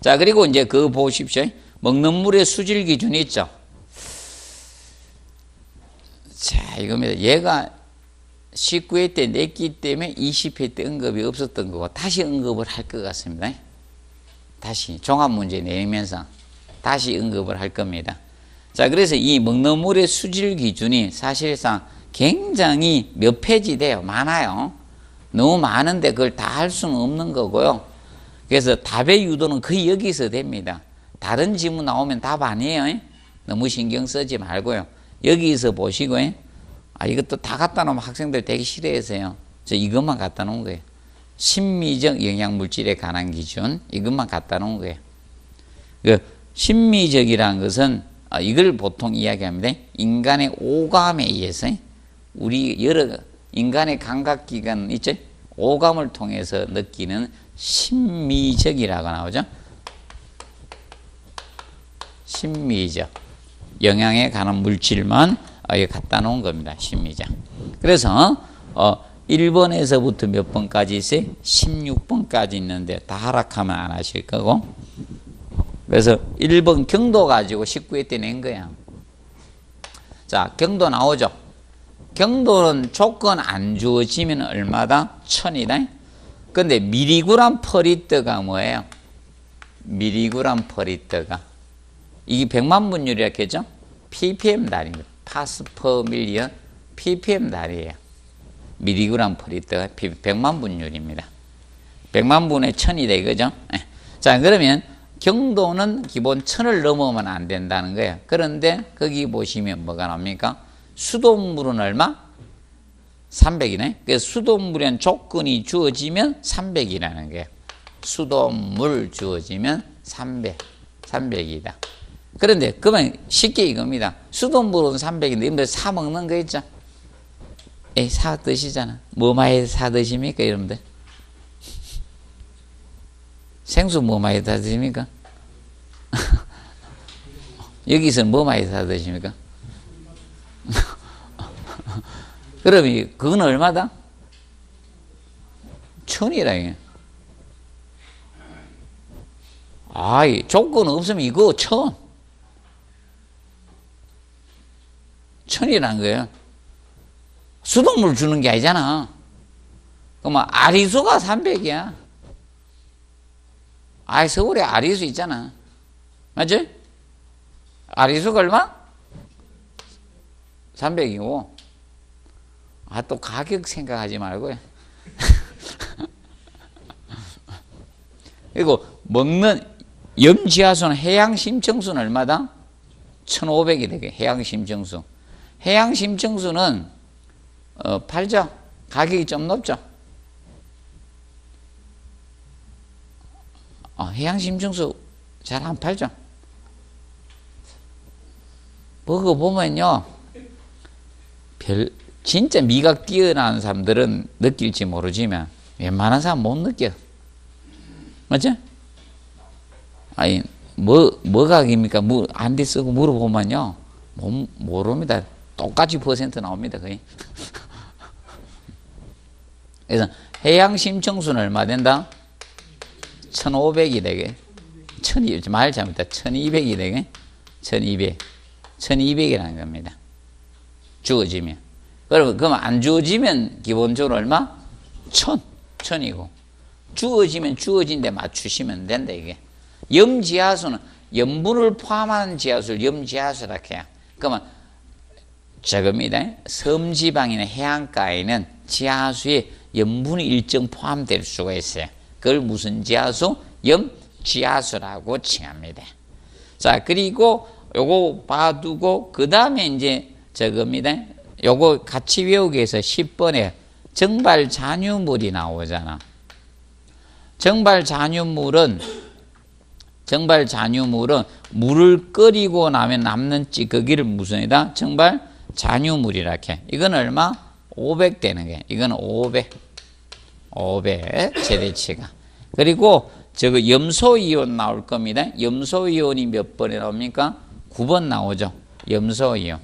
자, 그리고 이제 그거 보십시오. 먹는 물의 수질 기준이 있죠. 자, 이겁니다. 얘가 19회 때 냈기 때문에 20회 때 언급이 없었던 거고 다시 언급을 할 것 같습니다. 다시 종합문제 내면서 다시 언급을 할 겁니다. 자, 그래서 이 먹는 물의 수질 기준이 사실상 굉장히 몇 페이지 돼요. 많아요. 너무 많은데 그걸 다 할 수는 없는 거고요. 그래서 답의 유도는 거의 여기서 됩니다. 다른 지문 나오면 답 아니에요. 너무 신경 쓰지 말고요. 여기서 보시고요. 아, 이것도 다 갖다 놓으면 학생들 되게 싫어해서요. 저 이것만 갖다 놓은 거예요. 심미적 영양물질에 관한 기준, 이것만 갖다 놓은 거예요. 그 심미적이라는 것은 이걸 보통 이야기합니다. 인간의 오감에 의해서 우리 여러 인간의 감각기관 있죠? 오감을 통해서 느끼는 심미적이라고 나오죠. 심미적 영양에 관한 물질만 갖다 놓은 겁니다. 심미적. 그래서 1번에서부터 몇 번까지 있어요? 16번까지 있는데 다 하락하면 안 하실 거고. 그래서 1번 경도 가지고 19회 때 낸 거야. 자, 경도 나오죠. 경도는 조건 안 주어지면 얼마다? 1000이다. 근데 미리그램 퍼리터가 뭐예요? 미리그램 퍼리터가 이게 100만 분율이라 했죠? ppm 단위입니다. 파스 퍼 밀리언 ppm 단위예요. 미리그램 퍼리터가 100만 분율입니다. 100만 분의 1000이다 이거죠? 자, 그러면 경도는 기본 1000을 넘으면 안 된다는 거예요. 그런데 거기 보시면 뭐가 나옵니까? 수돗물은 얼마? 300이네. 그래서 수돗물엔 조건이 주어지면 300이라는 거예요. 수돗물 주어지면 300이다. 그런데 그러면 쉽게 이겁니다. 수돗물은 300인데 여러분들 사 먹는 거 있죠? 사 드시잖아. 뭐 많이 사 드십니까 여러분들? 생수 뭐 많이 사 드십니까? 여기서는 뭐 많이 사 드십니까? 그러면 그건 얼마다? 1000이라. 아이, 조건 없으면 이거 1000. 1000이라는 거예요. 수돗물 주는 게 아니잖아. 그러면 아리수가 300이야. 서울에 아리수 있잖아. 맞지? 아리수가 얼마? 300이고. 또 가격 생각하지 말고요. 그리고 먹는 염지하수는 해양심청수는 얼마다? 1,500이 되게. 해양심청수. 해양심청수는 팔죠. 가격이 좀 높죠. 해양심청수 잘 안 팔죠. 먹어보면요, 진짜 미각 뛰어난 사람들은 느낄지 모르지만 웬만한 사람 못 느껴. 맞죠? 뭐가 입니까? 안 돼 쓰고 물어보면요, 모릅니다. 똑같이 퍼센트 나옵니다, 거의. 그래서 해양심청수는 얼마 된다? 1,500이 되게. 1,200, 말 잘못했다. 1,200이 되게. 1,200. 1,200이라는 겁니다. 주어지면. 그럼 안 주어지면 기본적으로 얼마? 1,000이고. 주어지면 주어진 데 맞추시면 된다, 이게. 염지하수는 염분을 포함한 지하수를 염지하수라 해요. 그러면 저겁니다. 섬지방이나 해안가에는 지하수에 염분이 일정 포함될 수가 있어요. 그걸 무슨 지하수? 염지하수라고 칭합니다. 자, 그리고 요거 봐두고 그 다음에 이제 저겁니다. 요거 같이 외우기 위해서 10번에 정발잔유물이 나오잖아. 정발잔유물은 물을 끓이고 나면 남는 거기를 무슨 이다? 정발잔유물이라 해. 이건 얼마? 500 되는 게. 이건 500 최대치가. 그리고 저거 염소이온 나올 겁니다. 염소이온이 몇 번에 나옵니까? 9번 나오죠. 염소이온.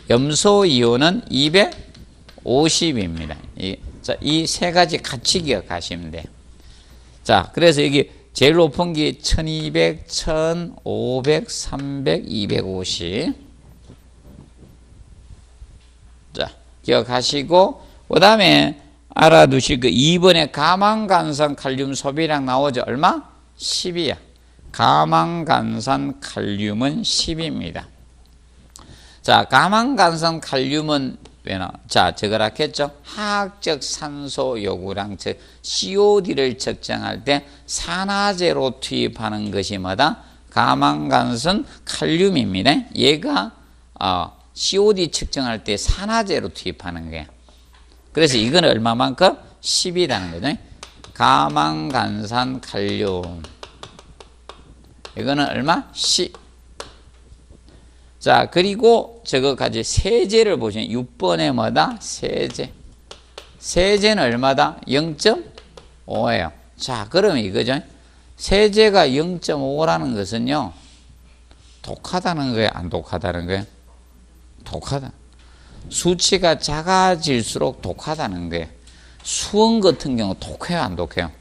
염소이온은 250입니다. 이 세 가지 같이 기억하시면 돼요. 자, 그래서 여기 제일 높은 게 1200, 1500, 300, 250. 자, 기억하시고, 그 다음에 알아두실 그 2번에 가망간산 칼륨 소비량 나오죠. 얼마? 10이야. 가망간산 칼륨은 10입니다. 자, 가망간산 칼륨은 자, 저거라 했죠. 화학적 산소 요구량, 즉 COD를 측정할 때 산화제로 투입하는 것이 뭐다? 가망간산 칼륨입니다. 얘가 COD 측정할 때 산화제로 투입하는 거예요. 그래서 이건 얼마만큼? 10이라는 거죠. 가망간산 칼륨. 이거는 얼마? 10. 자, 그리고 저거까지 세제를 보시면 6번에 뭐다? 세제. 세제는 얼마다? 0.5예요. 자, 그러면 이거죠. 세제가 0.5라는 것은요, 독하다는 거예요? 안 독하다는 거예요? 독하다. 수치가 작아질수록 독하다는 거예요. 수은 같은 경우 독해요? 안 독해요?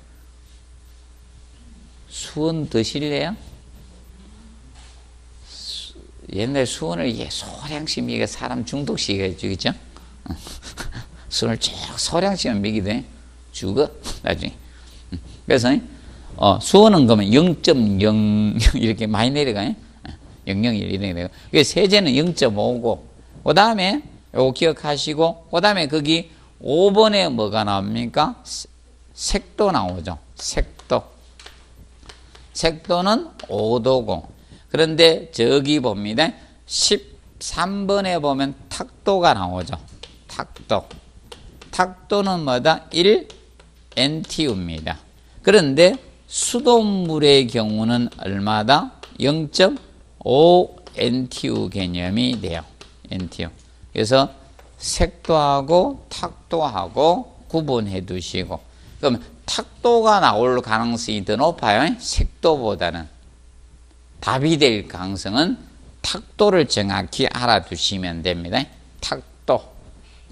수은 드실래요? 옛날 수은을 소량씩 미게 사람 중독시켜 주겠죠? 수은을 쭉 소량씩만 미게 돼. 죽어. 나중에. 그래서, 수은은 그러면 0.00 이렇게 많이 내려가요. 0.01 이렇게 내려가. 세제는 0.5고, 그 다음에 요거 기억하시고, 그 다음에 거기 5번에 뭐가 나옵니까? 색도 나오죠. 색도. 색도는 5도고, 그런데 저기 봅니다. 13번에 보면 탁도가 나오죠. 탁도. 탁도는 뭐다? 1NTU입니다. 그런데 수돗물의 경우는 얼마다? 0.5NTU 개념이 돼요. NTU. 그래서 색도하고 탁도하고 구분해 두시고, 그러면 탁도가 나올 가능성이 더 높아요. 색도보다는. 답이 될 가능성은 탁도를 정확히 알아두시면 됩니다. 탁도.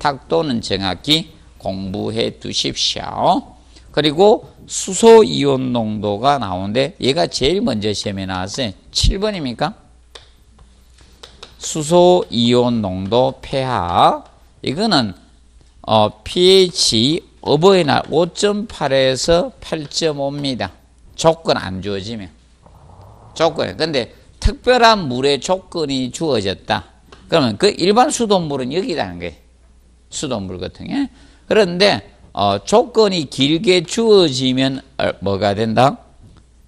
탁도는 정확히 공부해 두십시오. 그리고 수소 이온 농도가 나오는데 얘가 제일 먼저 시험에 나왔어요. 7번입니까? 수소 이온 농도 pH 이거는 pH 어버이날 5.8에서 8.5입니다. 조건 안 주어지면. 조건. 근데 특별한 물의 조건이 주어졌다. 그러면 그 일반 수돗물은 여기다는 거예요. 수돗물 같은 게. 그런데 조건이 길게 주어지면 뭐가 된다?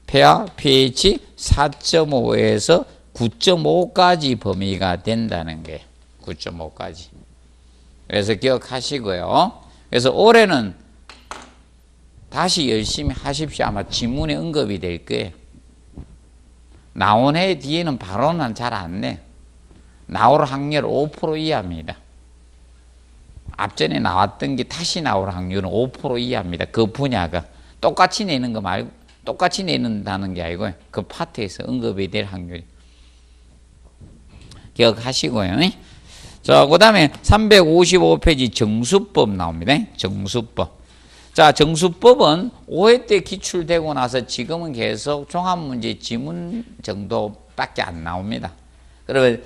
pH 4.5에서 9.5까지 범위가 된다는 거예요. 9.5까지. 그래서 기억하시고요. 그래서 올해는 다시 열심히 하십시오. 아마 지문에 언급이 될 거예요. 나온 해 뒤에는 바로는 잘 안 내. 나올 확률 5% 이하입니다. 앞전에 나왔던 게 다시 나올 확률은 5% 이하입니다. 그 분야가. 똑같이 내는 거 말고, 똑같이 내는다는 게 아니고, 그 파트에서 언급이 될 확률이. 기억하시고요. 자, 그 다음에 355페이지 정수법 나옵니다. 정수법. 자, 정수법은 5회 때 기출되고 나서 지금은 계속 종합문제 지문 정도밖에 안 나옵니다. 그러면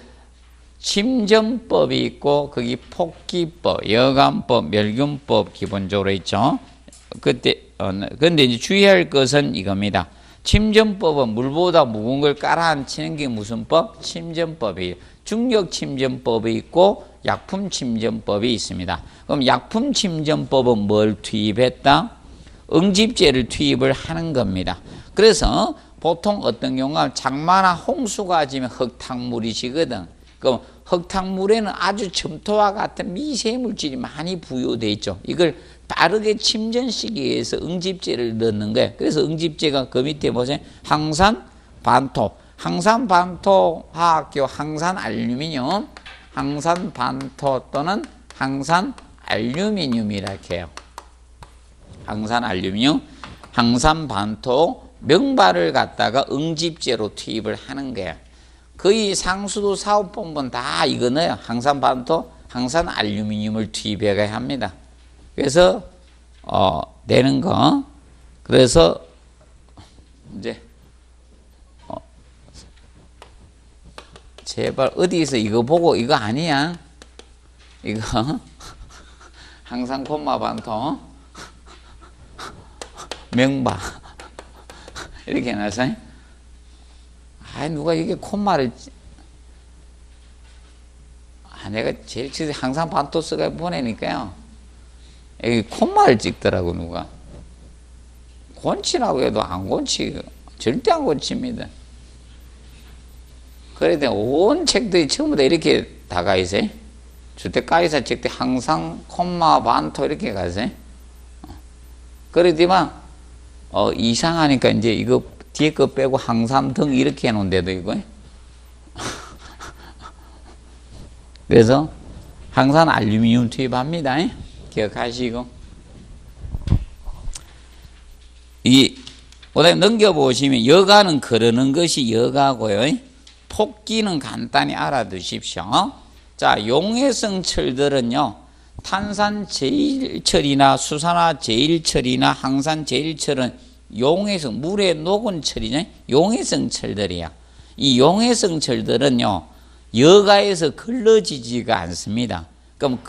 침전법이 있고, 거기 폭기법, 여간법, 멸균법 기본적으로 있죠. 근데 이제 주의할 것은 이겁니다. 침전법은 물보다 무거운 걸 깔아앉히는 게 무슨 법? 침전법이에요. 중력 침전법이 있고 약품 침전법이 있습니다. 그럼 약품 침전법은 뭘 투입했다? 응집제를 투입을 하는 겁니다. 그래서 보통 어떤 경우가 장마나 홍수가 지면 흙탕물이 지거든. 그럼 흙탕물에는 아주 첨토와 같은 미세물질이 많이 부여되어 있죠. 이걸 빠르게 침전시키기 위해서 응집제를 넣는 거예요. 그래서 응집제가 그 밑에 보세요. 항산, 반토. 항산, 반토 화학교 항산 알루미늄, 항산, 반토 또는 항산 알루미늄이라고 해요. 항산 알루미늄, 항산, 반토, 명발을 갖다가 응집제로 투입을 하는 거예요. 거의 상수도 사업본분 다 이거 넣어요. 항산, 반토, 항산 알루미늄을 투입해야 합니다. 그래서 내는 거. 그래서 이제 제발 어디서 이거 보고 이거 아니야? 이거 항상 콤마 반토 명바 이렇게 해놔서 누가 이게 콤마를 내가 제일 처음에 항상 반토 써가 보내니까요. 여기 콤마를 찍더라고 누가. 곤치라고 해도 안 곤치. 절대 안 곤칩니다. 그래도 온 책들이 전부 다 이렇게 다 가 있어요. 주택가이사 책들 항상 콤마 반토 이렇게 가세요. 그러지만 이상하니까 이제 이거 뒤에 거 빼고 항산 등 이렇게 해놓은 데도 이거. 그래서 항산 알루미늄 투입합니다. 기억하시고. 그다음에 넘겨보시면 여가는 거르는 것이 여가고요. 폭기는 간단히 알아두십시오. 자, 용해성 철들은요. 탄산 제일철이나 수산화 제일철이나 항산 제일철은 용해성, 물에 녹은 철이죠. 용해성 철들이야. 이 용해성 철들은요. 여가에서 걸러지지가 않습니다. 그럼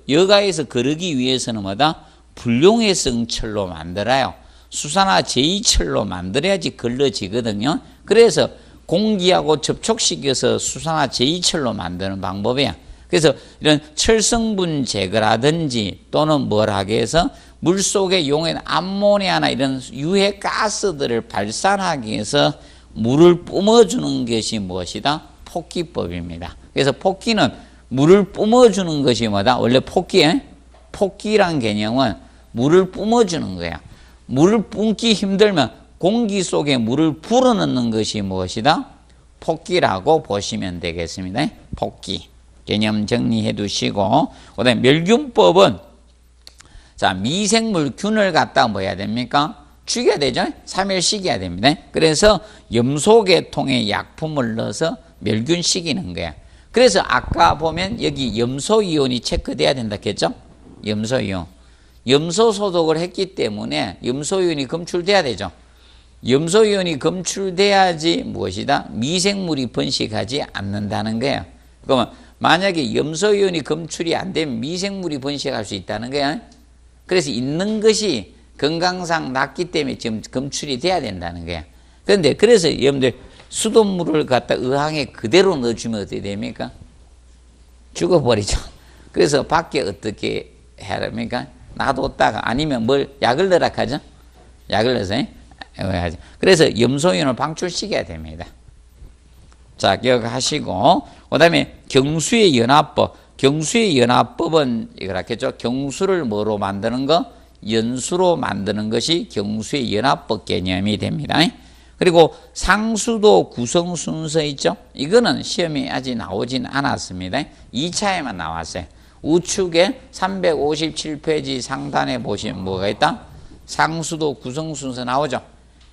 여가에서 거르기 위해서는 뭐다? 불용해성 철로 만들어요. 수산화 제2철로 만들어야지 걸러지거든요. 그래서 공기하고 접촉시켜서 수산화 제2철로 만드는 방법이야. 그래서 이런 철성분 제거라든지 또는 뭘 하게 해서 물속에 용해 암모니아나 이런 유해 가스들을 발산하기 위해서 물을 뿜어주는 것이 무엇이다? 폭기법입니다. 그래서 폭기는 물을 뿜어주는 것이 뭐다? 원래 폭기란 개념은 물을 뿜어주는 거야. 물을 뿜기 힘들면 공기 속에 물을 불어넣는 것이 무엇이다? 폭기라고 보시면 되겠습니다. 폭기. 개념 정리해 두시고, 그 다음에 멸균법은, 자, 미생물균을 갖다 뭐 해야 됩니까? 죽여야 되죠? 사멸시켜야 됩니다. 그래서 염소계통에 약품을 넣어서 멸균시키는 거야. 그래서 아까 보면 여기 염소이온이 체크돼야 된다 했죠? 염소이온. 염소 소독을 했기 때문에 염소이온이 검출돼야 되죠. 염소이온이 검출돼야지 무엇이다? 미생물이 번식하지 않는다는 거예요. 그러면 만약에 염소이온이 검출이 안 되면 미생물이 번식할 수 있다는 거야. 그래서 있는 것이 건강상 낫기 때문에 지금 검출이 돼야 된다는 거야. 그런데 그래서 여러분들 수돗물을 갖다 의항에 그대로 넣어주면 어떻게 됩니까? 죽어버리죠. 그래서 밖에 어떻게 해야 됩니까? 놔뒀다가 아니면 뭘 약을 넣으라 하죠. 약을 넣어서 하죠. 그래서 염소이온을 방출시켜야 됩니다. 자, 기억하시고 그 다음에 경수의 연화법. 경수의 연화법은 이거라겠죠. 경수를 뭐로 만드는 거? 연수로 만드는 것이 경수의 연화법 개념이 됩니다. 그리고 상수도 구성 순서 있죠. 이거는 시험에 아직 나오진 않았습니다. 2차에만 나왔어요. 우측에 357페이지 상단에 보시면 뭐가 있다? 상수도 구성 순서 나오죠.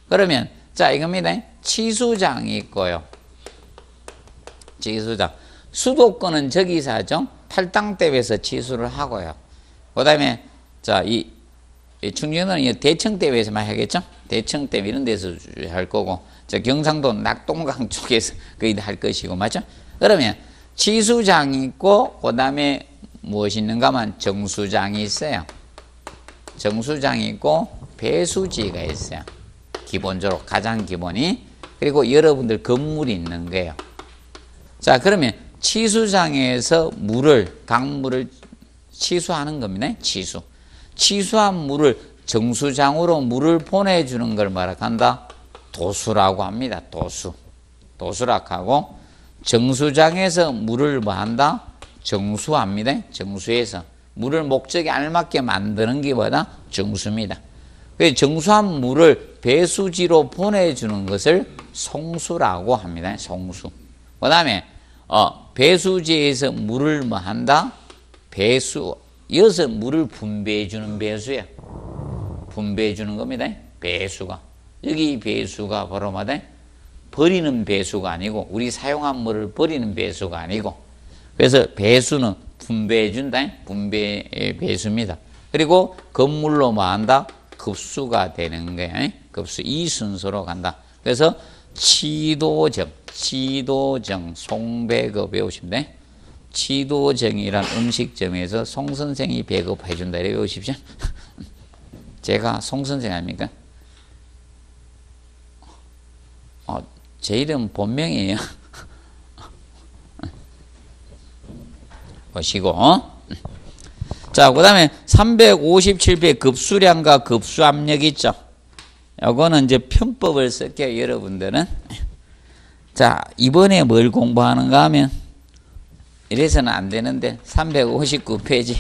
그러면 자 이겁니다. 치수장이 있고요. 치수장. 수도권은 저기서 하죠. 탈당대회에서 치수를 하고요. 그 다음에 자 이 충청도는 대청대회에서만 하겠죠. 대청대회 이런 데서 할 거고, 저 경상도 낙동강 쪽에서 거의 할 것이고, 맞죠? 그러면 치수장이 있고, 그 다음에 무엇이 있는가 하면 정수장이 있어요. 정수장이 있고, 배수지가 있어요. 기본적으로 가장 기본이. 그리고 여러분들 건물이 있는 거예요. 자, 그러면 치수장에서 강물을 치수하는 겁니다. 치수. 치수한 물을 정수장으로 물을 보내주는 걸 뭐라 한다? 도수라고 합니다. 도수. 도수라고 하고, 정수장에서 물을 뭐 한다? 정수합니다. 정수해서. 물을 목적에 알맞게 만드는 게 뭐다? 정수입니다. 그래서 정수한 물을 배수지로 보내주는 것을 송수라고 합니다. 송수. 그 다음에, 배수지에서 물을 뭐 한다? 배수. 이어서 물을 분배해 주는 배수야. 분배해 주는 겁니다. 배수가. 여기 배수가 바로 뭐다? 버리는 배수가 아니고, 우리 사용한 물을 버리는 배수가 아니고, 그래서 배수는 분배해 준다. 분배 배수입니다. 그리고 건물로 뭐 한다? 급수가 되는 거야. 급수. 이 순서로 간다. 그래서 치도정, 송배거 배우시면 돼. 치도정이란 음식점에서 송 선생이 배급해 준다. 이래 배우십시오. 제가 송 선생 아닙니까? 제 이름 본명이에요. 보시고. 자, 그 다음에 357배 급수량과 급수압력 있죠. 요거는 이제 편법을 쓸게요, 여러분들은. 자, 이번에 뭘 공부하는가 하면, 이래서는 안 되는데 359페이지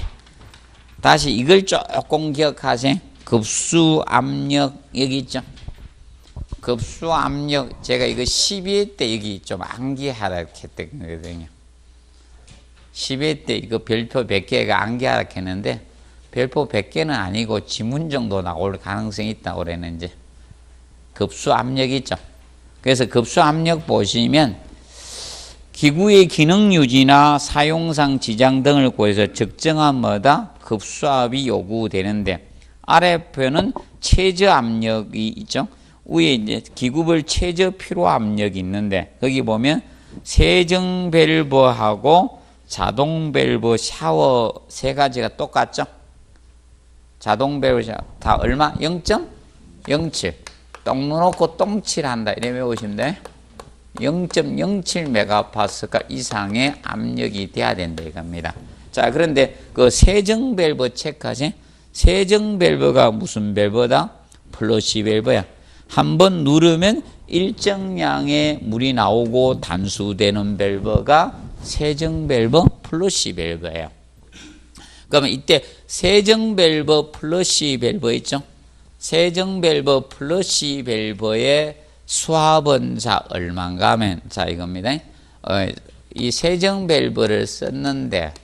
다시 이걸 조금 기억하세요. 급수압력 여기 있죠. 급수압력 제가 이거 12회 때 여기 좀 암기하라 했던 거거든요. 12회 때 이거 별표 100개가 암기하라 했는데 별표 100개는 아니고 지문 정도 나올 가능성이 있다고 그랬는지. 급수압력 있죠. 그래서 급수압력 보시면 기구의 기능 유지나 사용상 지장 등을 고려해서 적정한 뭐다? 급수압이 요구되는데, 아래표는 최저 압력이 있죠. 위에 이제 기구별 최저 필요 압력이 있는데, 거기 보면 세정 밸브하고 자동 밸브 샤워 세 가지가 똑같죠. 자동 밸브 샤워 다 얼마? 0.07. 똥 넣어놓고 똥칠한다. 이래 외우시면 돼. 0.07메가파스칼 이상의 압력이 돼야 된다 이겁니다. 자, 그런데 그 세정 밸브 체크하세요. 세정 밸브가 무슨 밸브다? 플러시 밸브야. 한번 누르면 일정량의 물이 나오고 단수되는 밸브가 세정 밸브 플러시 밸브예요. 그러면 이때 세정 밸브 플러시 밸브 있죠? 세정 밸브 플러시 밸브의 수압은 자 얼마인가 하면 자 이겁니다. 이 세정 밸브를 썼는데,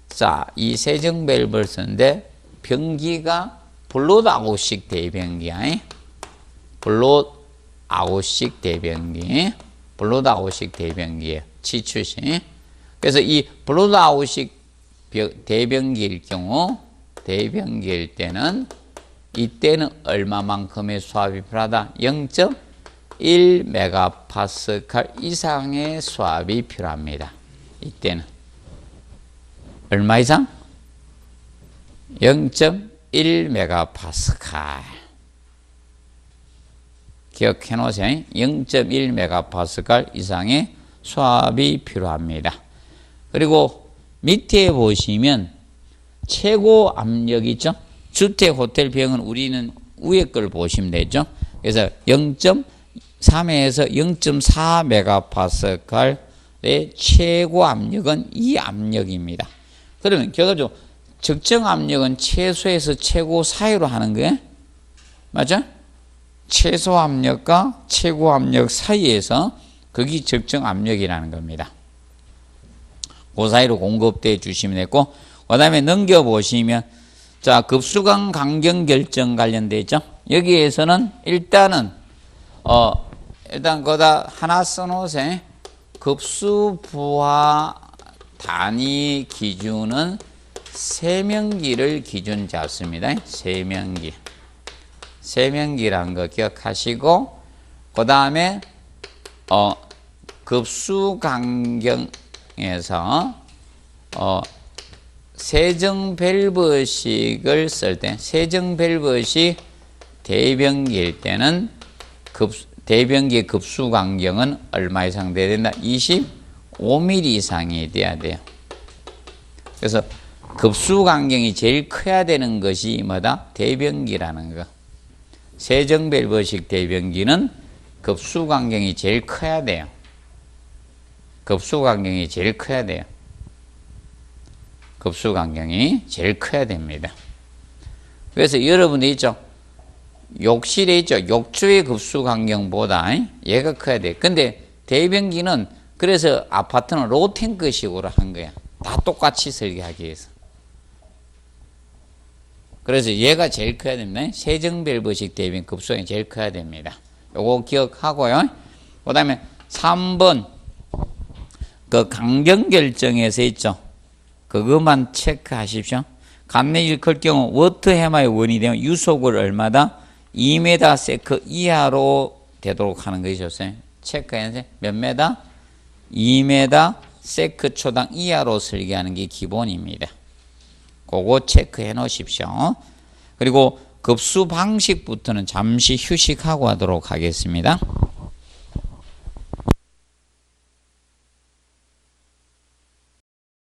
자 이 세정 밸브를 썼는데 변기가 블롯 아웃식 대변기야. 블롯 아웃식 대변기. 블롯 아웃식 대변기예요. 치출식. 그래서 이 블롯 아웃식 대변기일 경우, 대변기일 때는 이때는 얼마만큼의 수압이 필요하다? 0.1메가파스칼 이상의 수압이 필요합니다. 이때는 얼마 이상? 0.1 메가파스칼. 기억해 놓으세요. 0.1 메가파스칼 이상의 수압이 필요합니다. 그리고 밑에 보시면 최고 압력 있죠? 주택 호텔 비용은 우리는 위에 걸 보시면 되죠. 그래서 0.3에서 0.4 메가파스칼의 최고 압력은 이 압력입니다. 그러면 결과적으로 적정 압력은 최소에서 최고 사이로 하는 거예요. 맞죠? 최소 압력과 최고 압력 사이에서 그게 적정 압력이라는 겁니다. 그 사이로 공급돼 주시면 되고, 그 다음에 넘겨보시면, 자, 급수관 강경 결정 관련되죠? 여기에서는 일단은, 일단 거다 하나 써놓으세요. 급수 부하 단위 기준은 세면기를 기준 잡습니다. 세면기. 세면기라는 거 기억하시고, 그 다음에, 급수 강경에서, 세정 밸브식을 쓸 때, 세정 밸브식 대변기일 때는 대변기의 급수 간격은 얼마 이상 돼야 된다? 25mm 이상이 돼야 돼요. 그래서 급수 간격이 제일 커야 되는 것이 뭐다? 대변기라는 거. 세정 밸브식 대변기는 급수 간격이 제일 커야 돼요. 급수 간격이 제일 커야 돼요. 급수 간격이 제일 커야 됩니다. 그래서 여러분들 있죠? 욕실에 있죠? 욕조의 급수 간격보다 얘가 커야 돼. 근데 대변기는 그래서 아파트는 로탱크식으로 한 거야. 다 똑같이 설계하기 위해서. 그래서 얘가 제일 커야 됩니다. 세정 밸브식 대변기 급수가 제일 커야 됩니다. 요거 기억하고요. 그 다음에 3번 그 강경 결정에서 있죠. 그것만 체크하십시오. 감내질 클 경우 워터 해마의 원이 되면 유속을 얼마다? 2m 세크 이하로 되도록 하는 것이었어요. 체크해서 몇 메다? 2m 세크 초당 이하로 설계하는 게 기본입니다. 그거 체크해 놓으십시오. 그리고 급수 방식부터는 잠시 휴식하고 하도록 하겠습니다.